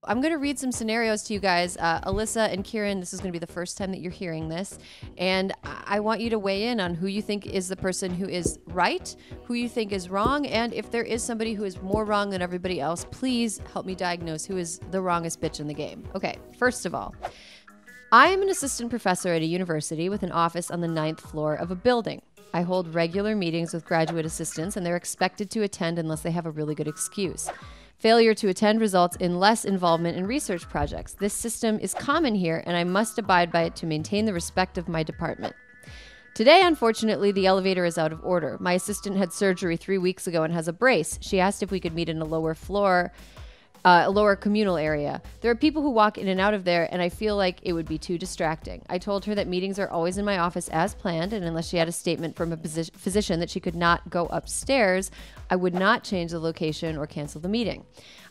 I'm going to read some scenarios to you guys. Alyssa and Kiran, this is going to be the first time that you're hearing this. And I want you to weigh in on who you think is the person who is right, who you think is wrong. And if there is somebody who is more wrong than everybody else, please help me diagnose who is the wrongest bitch in the game. Okay, first of all, I am an assistant professor at a university with an office on the 9th floor of a building. I hold regular meetings with graduate assistants, and they're expected to attend unless they have a really good excuse. Failure to attend results in less involvement in research projects. This system is common here, and I must abide by it to maintain the respect of my department. Today, unfortunately, the elevator is out of order. My assistant had surgery 3 weeks ago and has a brace. She asked if we could meet in a lower floor, a lower communal area. There are people who walk in and out of there, and I feel like it would be too distracting. I told her that meetings are always in my office as planned, and unless she had a statement from a physician that she could not go upstairs, I would not change the location or cancel the meeting.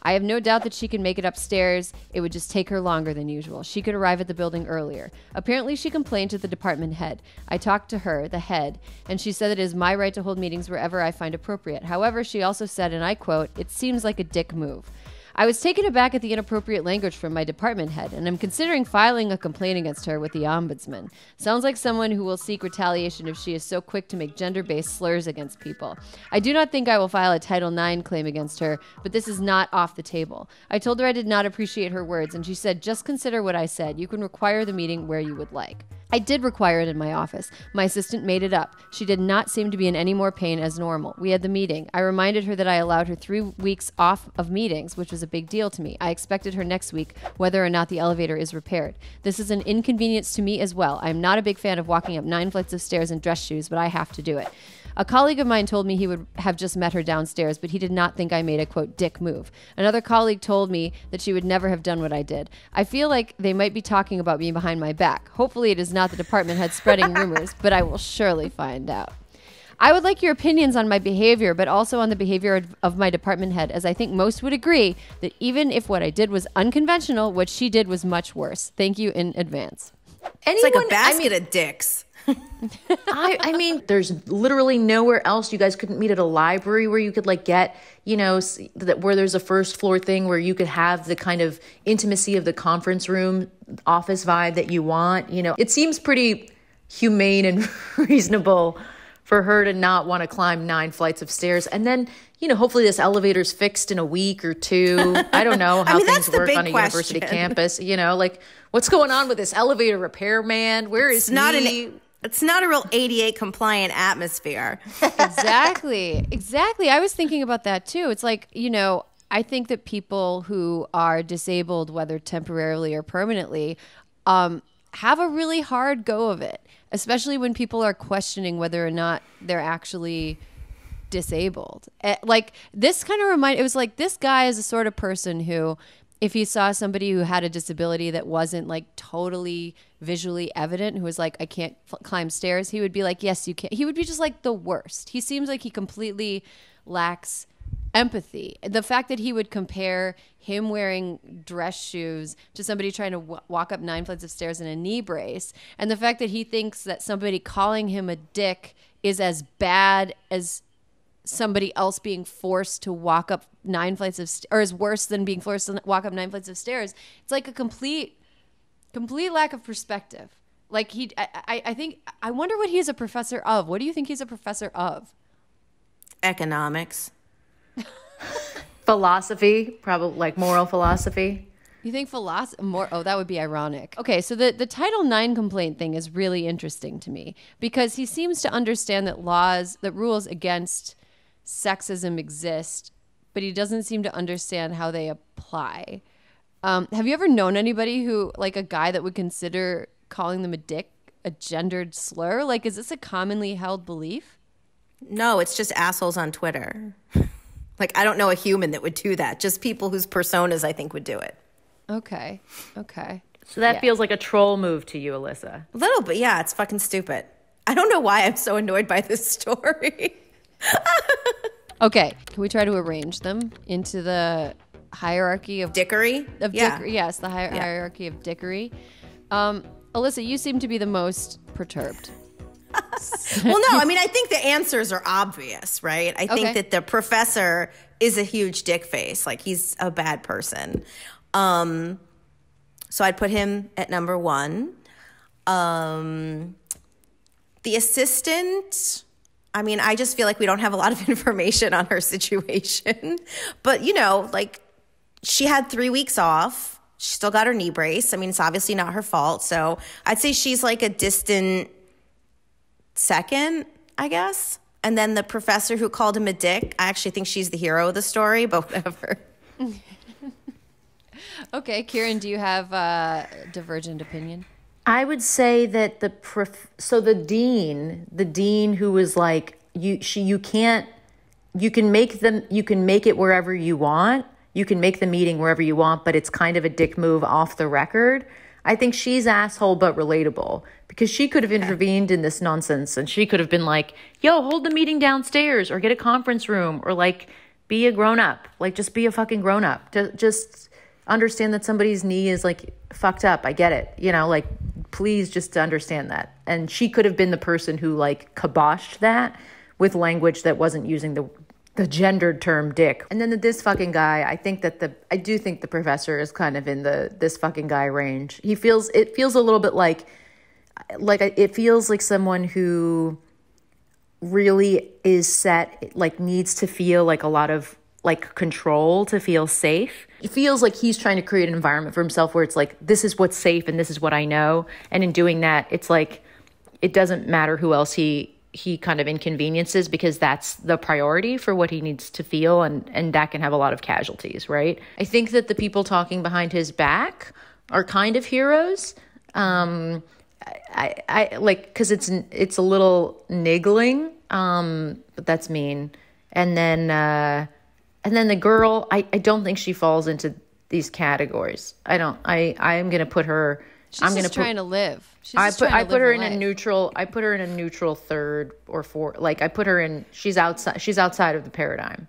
I have no doubt that she can make it upstairs. It would just take her longer than usual. She could arrive at the building earlier. Apparently, she complained to the department head. I talked to her, the head, and she said that it is my right to hold meetings wherever I find appropriate. However, she also said, and I quote, "It seems like a dick move." I was taken aback at the inappropriate language from my department head, and I'm considering filing a complaint against her with the ombudsman. Sounds like someone who will seek retaliation if she is so quick to make gender-based slurs against people. I do not think I will file a Title IX claim against her, but this is not off the table. I told her I did not appreciate her words, and she said, "Just consider what I said. You can require the meeting where you would like." I did require it in my office. My assistant made it up. She did not seem to be in any more pain as normal. We had the meeting. I reminded her that I allowed her 3 weeks off of meetings, which was a big deal to me. I expected her next week, whether or not the elevator is repaired. This is an inconvenience to me as well. I am not a big fan of walking up 9 flights of stairs in dress shoes, but I have to do it. A colleague of mine told me he would have just met her downstairs, but he did not think I made a, quote, dick move. Another colleague told me that she would never have done what I did. I feel like they might be talking about me behind my back. Hopefully it is not the department head spreading rumors, but I will surely find out. I would like your opinions on my behavior, but also on the behavior of my department head, as I think most would agree that even if what I did was unconventional, what she did was much worse. Thank you in advance. It's like a basket of dicks. I mean, there's literally nowhere else. You guys couldn't meet at a library where you could like get, you know, where there's a first floor thing where you could have the kind of intimacy of the conference room office vibe that you want. You know, it seems pretty humane and reasonable for her to not want to climb 9 flights of stairs. And then, you know, hopefully this elevator's fixed in a week or 2. I don't know how things work on a university campus. You know, like what's going on with this elevator repair man? Where is he? It's not a real ADA compliant atmosphere. Exactly. I was thinking about that too. It's like, you know, I think that people who are disabled, whether temporarily or permanently, have a really hard go of it, especially when people are questioning whether or not they're actually disabled. Like this kind of it was like this guy is the sort of person who, if he saw somebody who had a disability that wasn't like totally visually evident, who was like, I can't climb stairs, he would be like, yes, you can. He would be just like the worst. He seems like he completely lacks empathy. The fact that he would compare him wearing dress shoes to somebody trying to walk up 9 flights of stairs in a knee brace, and the fact that he thinks that somebody calling him a dick is as bad as somebody else being forced to walk up 9 flights of or is worse than being forced to walk up 9 flights of stairs. It's like a complete lack of perspective. Like I wonder what he's a professor of. What do you think he's a professor of? Economics. Philosophy, probably like moral philosophy. You think philosophy more? Oh, that would be ironic. Okay, so the Title IX complaint thing is really interesting to me because he seems to understand that rules against sexism exist, but he doesn't seem to understand how they apply. Have you ever known anybody who, like a guy that would consider calling them a dick a gendered slur? Like, is this a commonly held belief? No, it's just assholes on Twitter. Like, I don't know a human that would do that. Just people whose personas I think would do it. Okay. So that feels like a troll move to you, Alyssa. A little bit, yeah. It's fucking stupid. I don't know why I'm so annoyed by this story. Okay, can we try to arrange them into the hierarchy of dickery? Dickery, yes, the hierarchy of dickery. Alyssa, you seem to be the most perturbed. Well, no, I mean, I think the answers are obvious, right? I think that the professor is a huge dick face. Like, he's a bad person. So I'd put him at number one. The assistant, I mean, I just feel like we don't have a lot of information on her situation. But, you know, like, she had 3 weeks off. She still got her knee brace. I mean, it's obviously not her fault. So I'd say she's like a distant second, I guess. And then the professor who called him a dick, I actually think she's the hero of the story, but whatever. Okay, Kiran, do you have a divergent opinion? I would say that the dean who was like, you can make it wherever you want. You can make the meeting wherever you want, but it's kind of a dick move off the record. I think she's asshole but relatable, because she could have intervened in this nonsense, and she could have been like, yo, hold the meeting downstairs, or get a conference room, or like be a grown up. Like, just be a fucking grown up. Just understand that somebody's knee is like fucked up. I get it. You know, like, please just understand that. And she could have been the person who like kiboshed that with language that wasn't using the gendered term dick. And then this fucking guy, I do think the professor is kind of in this fucking guy range. It feels a little bit like it feels like someone who really is set, like needs to feel like a lot of like control to feel safe. It feels like he's trying to create an environment for himself where it's like, this is what's safe and this is what I know. And in doing that, it's like, it doesn't matter who else he kind of inconveniences, because that's the priority for what he needs to feel. And that can have a lot of casualties, right? I think that the people talking behind his back are kind of heroes. I like, because it's a little niggling, but that's mean. And then the girl, I don't think she falls into these categories. I'm going to put her. She's just trying to live. I put her in a neutral. I put her in a neutral third or fourth. Like, I put her in. She's outside of the paradigm.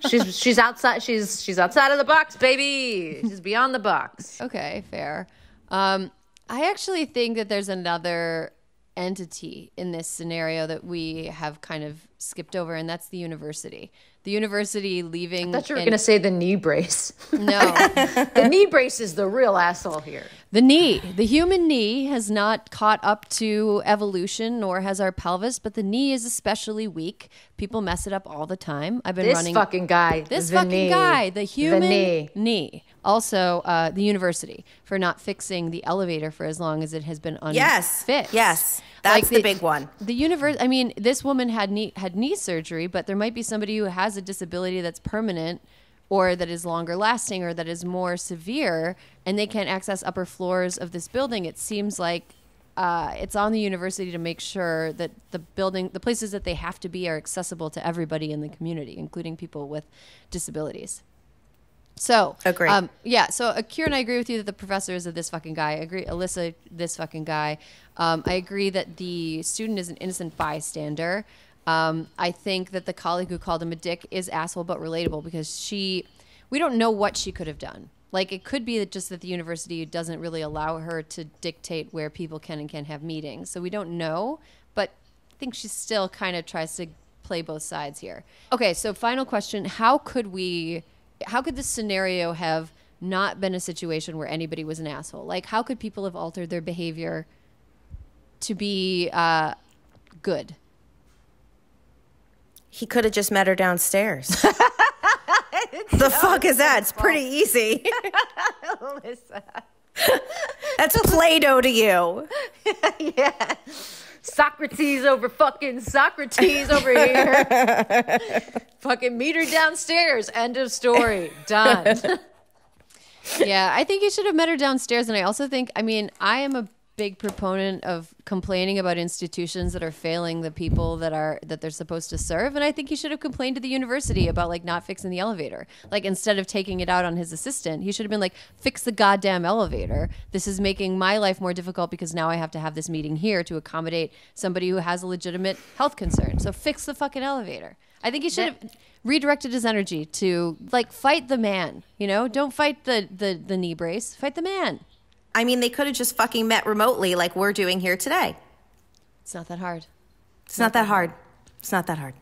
she's outside. She's outside of the box, baby. She's beyond the box. Okay, fair. I actually think that there's another entity in this scenario that we have kind of skipped over, and that's the university. The university leaving. I thought you were going to say the knee brace. No. The knee brace is the real asshole here. The knee. The human knee has not caught up to evolution, nor has our pelvis, but the knee is especially weak. People mess it up all the time. I've been running. This fucking guy. The human knee. Also, the university for not fixing the elevator for as long as it has been unfixed. Yes. That's the big one. The I mean, this woman had knee surgery, but there might be somebody who has a disability that's permanent, or that is longer lasting, or that is more severe, and they can't access upper floors of this building. It seems like it's on the university to make sure that the places that they have to be are accessible to everybody in the community, including people with disabilities. So, agree. So Kiran, I agree with you that the professor is this fucking guy. I agree, Alyssa, this fucking guy. I agree that the student is an innocent bystander. I think that the colleague who called him a dick is asshole but relatable, because we don't know what she could have done. Like, it could be just that the university doesn't really allow her to dictate where people can and can't have meetings. So we don't know, but I think she still kind of tries to play both sides here. Okay, so final question. How could this scenario have not been a situation where anybody was an asshole? Like, how could people have altered their behavior to be good? He could have just met her downstairs. The fuck is that? It's pretty easy. Alyssa. That's Play-Doh to you. Yeah. Socrates over here. Fucking meet her downstairs. End of story. Done. Yeah, I think he should have met her downstairs. And I also think, I mean, I am a big proponent of complaining about institutions that are failing the people that they're supposed to serve. And I think he should have complained to the university about like not fixing the elevator. Like, instead of taking it out on his assistant, he should have been like, fix the goddamn elevator. This is making my life more difficult because now I have to have this meeting here to accommodate somebody who has a legitimate health concern. So fix the fucking elevator. I think he should have redirected his energy to like fight the man, you know? Don't fight the knee brace, fight the man. I mean, they could have just fucking met remotely like we're doing here today. It's not that hard. It's not that hard. It's not that hard.